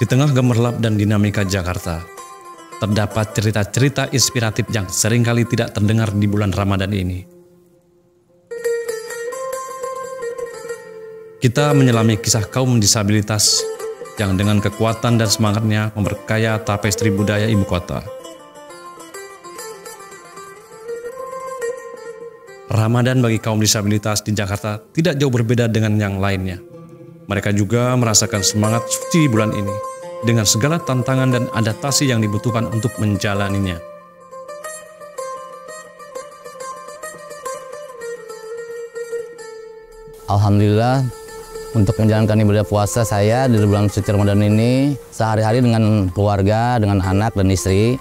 Di tengah gemerlap dan dinamika Jakarta, terdapat cerita-cerita inspiratif yang seringkali tidak terdengar di bulan Ramadan ini. Kita menyelami kisah kaum disabilitas yang dengan kekuatan dan semangatnya memperkaya tapestri budaya ibu kota. Ramadan bagi kaum disabilitas di Jakarta tidak jauh berbeda dengan yang lainnya. Mereka juga merasakan semangat suci bulan ini dengan segala tantangan dan adaptasi yang dibutuhkan untuk menjalaninya. Alhamdulillah, untuk menjalankan ibadah puasa saya di bulan suci Ramadan ini sehari-hari dengan keluarga, dengan anak dan istri.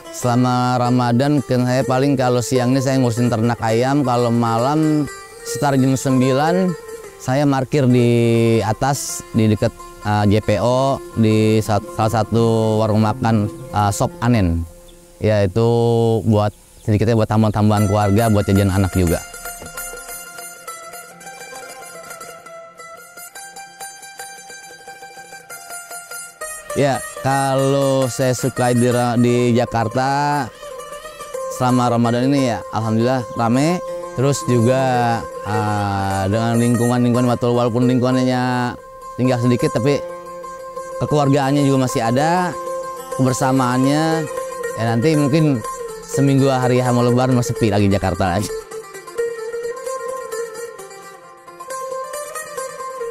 Selama Ramadan saya paling kalau siang ini saya ngurusin ternak ayam, kalau malam sekitar jam 9 saya parkir di atas di dekat JPO di salah satu warung makan Sop Anen, yaitu buat sedikitnya buat tambahan keluarga, buat jajan anak juga. Ya, kalau saya suka di Jakarta selama Ramadan ini ya alhamdulillah rame, terus juga dengan lingkungan walaupun lingkungannya tinggal sedikit tapi kekeluargaannya juga masih ada, kebersamaannya. Ya nanti mungkin seminggu hari mau lebaran masih sepi lagi Jakarta lagi.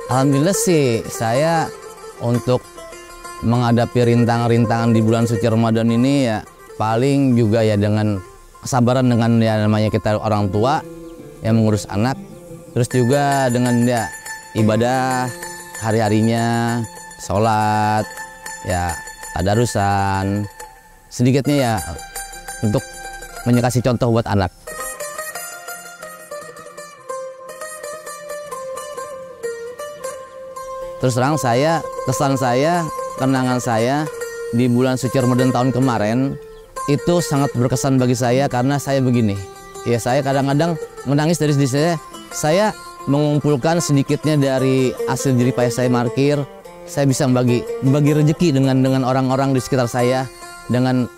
Alhamdulillah sih saya untuk menghadapi rintangan-rintangan di bulan suci Ramadan ini ya paling juga ya dengan kesabaran, dengan ya namanya kita orang tua yang mengurus anak, terus juga dengan ya ibadah hari-harinya, sholat, ya tadarusan, sedikitnya ya untuk kasih contoh buat anak. Terus terang saya, kesan saya, kenangan saya di bulan suci Ramadan tahun kemarin itu sangat berkesan bagi saya karena saya begini, ya saya kadang-kadang menangis dari diri saya mengumpulkan sedikitnya dari hasil jerih payah saya parkir, saya bisa membagi rezeki dengan orang-orang di sekitar saya, dengan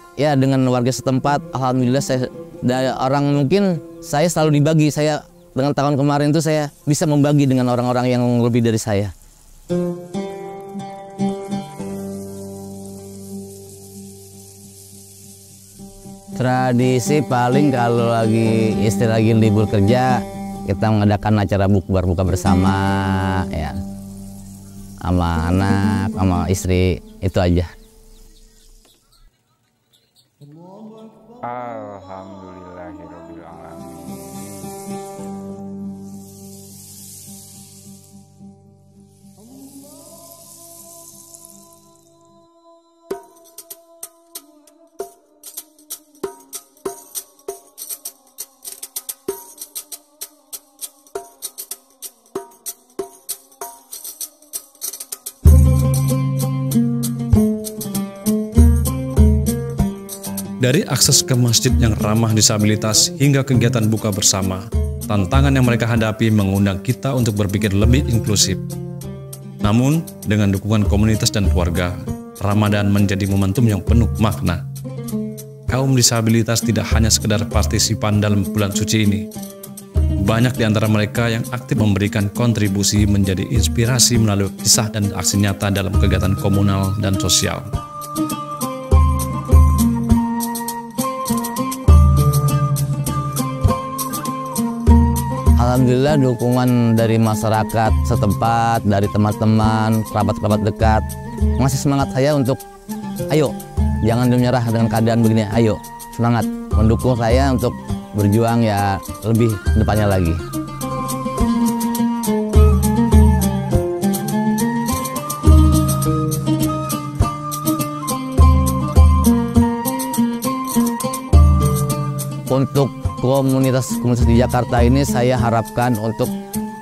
warga setempat. Alhamdulillah saya dari orang mungkin saya selalu dibagi, saya dengan tahun kemarin itu saya bisa membagi dengan orang-orang yang lebih dari saya. Tradisi paling kalau istri lagi libur kerja, kita mengadakan acara buka bersama ya sama anak, sama istri, itu aja. Alhamdulillahirabbil alamin. Dari akses ke masjid yang ramah disabilitas hingga kegiatan buka bersama, tantangan yang mereka hadapi mengundang kita untuk berpikir lebih inklusif. Namun, dengan dukungan komunitas dan keluarga, Ramadan menjadi momentum yang penuh makna. Kaum disabilitas tidak hanya sekedar partisipan dalam bulan suci ini. Banyak di antara mereka yang aktif memberikan kontribusi menjadi inspirasi melalui kisah dan aksi nyata dalam kegiatan komunal dan sosial. Alhamdulillah dukungan dari masyarakat setempat, dari teman-teman, kerabat-kerabat dekat masih semangat saya untuk ayo jangan menyerah dengan keadaan begini, ayo semangat mendukung saya untuk berjuang ya lebih depannya lagi. Untuk komunitas di Jakarta ini saya harapkan untuk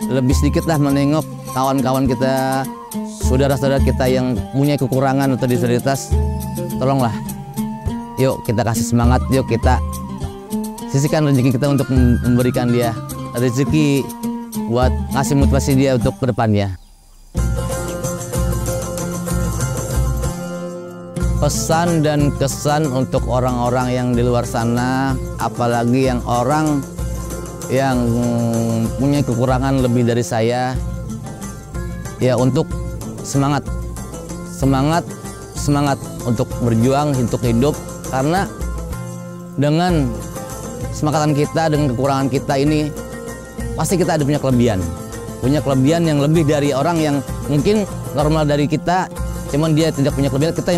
lebih sedikitlah menengok kawan-kawan kita, saudara-saudara kita yang punya kekurangan atau disabilitas. Tolonglah, yuk kita kasih semangat, yuk kita sisihkan rezeki kita untuk memberikan dia rezeki buat ngasih motivasi dia untuk kedepannya. Pesan dan kesan untuk orang-orang yang di luar sana, apalagi yang orang yang punya kekurangan lebih dari saya, ya untuk semangat untuk berjuang, untuk hidup, karena dengan kesemangatan kita, dengan kekurangan kita ini, pasti kita ada punya kelebihan yang lebih dari orang yang mungkin normal dari kita, cuman dia tidak punya kelebihan, kita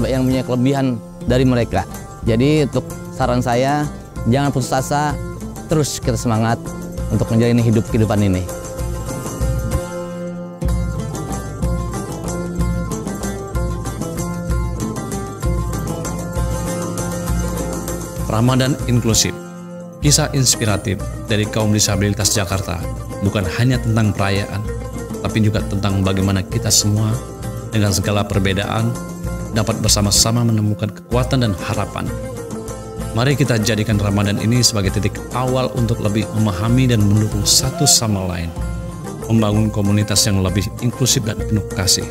yang punya kelebihan dari mereka. Jadi untuk saran saya, jangan putus asa, terus kita semangat untuk menjalani kehidupan ini. Ramadan inklusif. Kisah inspiratif dari kaum disabilitas Jakarta bukan hanya tentang perayaan, tapi juga tentang bagaimana kita semua dengan segala perbedaan dapat bersama-sama menemukan kekuatan dan harapan. Mari kita jadikan Ramadan ini sebagai titik awal untuk lebih memahami dan mendukung satu sama lain, membangun komunitas yang lebih inklusif dan penuh kasih.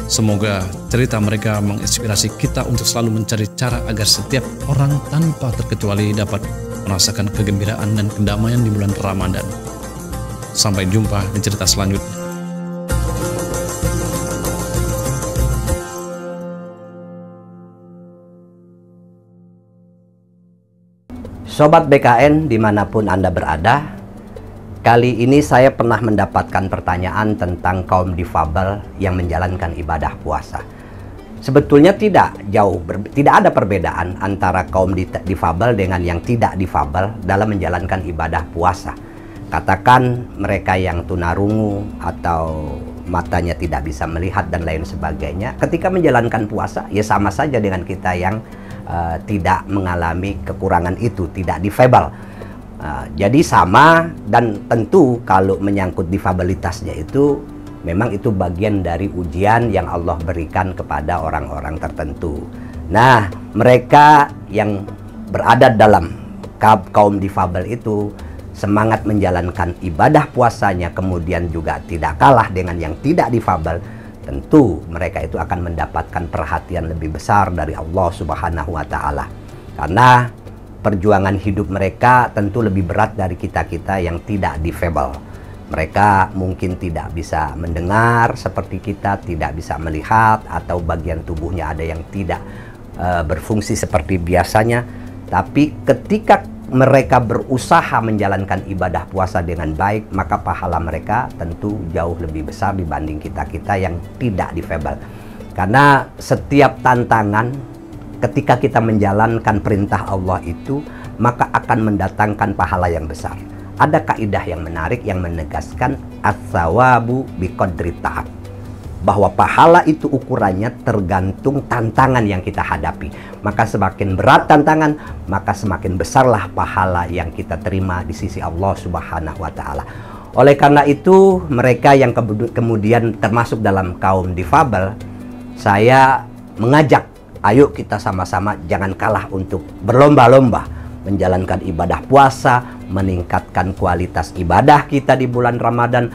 Semoga cerita mereka menginspirasi kita untuk selalu mencari cara agar setiap orang tanpa terkecuali dapat merasakan kegembiraan dan kedamaian di bulan Ramadan. Sampai jumpa di cerita selanjutnya. Sobat BKN dimanapun Anda berada, kali ini saya pernah mendapatkan pertanyaan tentang kaum difabel yang menjalankan ibadah puasa. Sebetulnya tidak ada perbedaan antara kaum difabel dengan yang tidak difabel dalam menjalankan ibadah puasa. Katakan mereka yang tunarungu atau matanya tidak bisa melihat dan lain sebagainya, ketika menjalankan puasa ya sama saja dengan kita yang tidak mengalami kekurangan itu, tidak difabel. Jadi sama, dan tentu kalau menyangkut difabilitasnya itu memang itu bagian dari ujian yang Allah berikan kepada orang-orang tertentu. Nah, mereka yang berada dalam kaum difabel itu semangat menjalankan ibadah puasanya, kemudian juga tidak kalah dengan yang tidak difabel. Tentu mereka itu akan mendapatkan perhatian lebih besar dari Allah Subhanahu wa Ta'ala, karena perjuangan hidup mereka tentu lebih berat dari kita-kita yang tidak difabel. Mereka mungkin tidak bisa mendengar seperti kita, tidak bisa melihat, atau bagian tubuhnya ada yang tidak berfungsi seperti biasanya. Tapi ketika mereka berusaha menjalankan ibadah puasa dengan baik, maka pahala mereka tentu jauh lebih besar dibanding kita-kita yang tidak difabel. Karena setiap tantangan ketika kita menjalankan perintah Allah itu, maka akan mendatangkan pahala yang besar. Ada kaidah yang menarik yang menegaskan as-sawabu biqadri ta'ab, bahwa pahala itu ukurannya tergantung tantangan yang kita hadapi. Maka semakin berat tantangan, maka semakin besarlah pahala yang kita terima di sisi Allah Subhanahu wa Ta'ala. Oleh karena itu, mereka yang kemudian termasuk dalam kaum difabel, saya mengajak, ayo kita sama-sama jangan kalah untuk berlomba-lomba menjalankan ibadah puasa, meningkatkan kualitas ibadah kita di bulan Ramadan.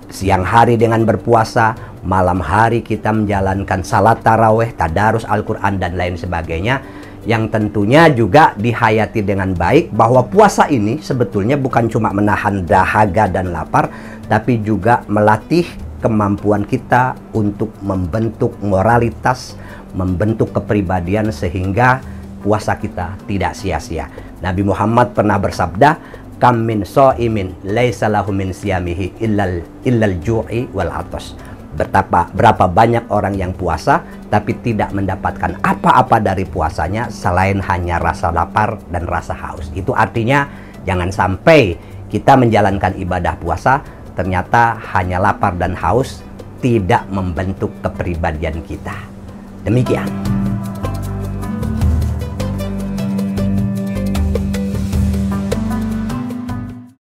Siang hari dengan berpuasa, malam hari kita menjalankan salat taraweh, tadarus Al-Quran dan lain sebagainya, yang tentunya juga dihayati dengan baik, bahwa puasa ini sebetulnya bukan cuma menahan dahaga dan lapar, tapi juga melatih kemampuan kita untuk membentuk moralitas, membentuk kepribadian, sehingga puasa kita tidak sia-sia. Nabi Muhammad pernah bersabda, kam min sha'imin laisa lahu min siyamihi illal ju'i wal atas. Berapa banyak orang yang puasa tapi tidak mendapatkan apa-apa dari puasanya selain hanya rasa lapar dan rasa haus. Itu artinya jangan sampai kita menjalankan ibadah puasa ternyata hanya lapar dan haus, tidak membentuk kepribadian kita. Demikian.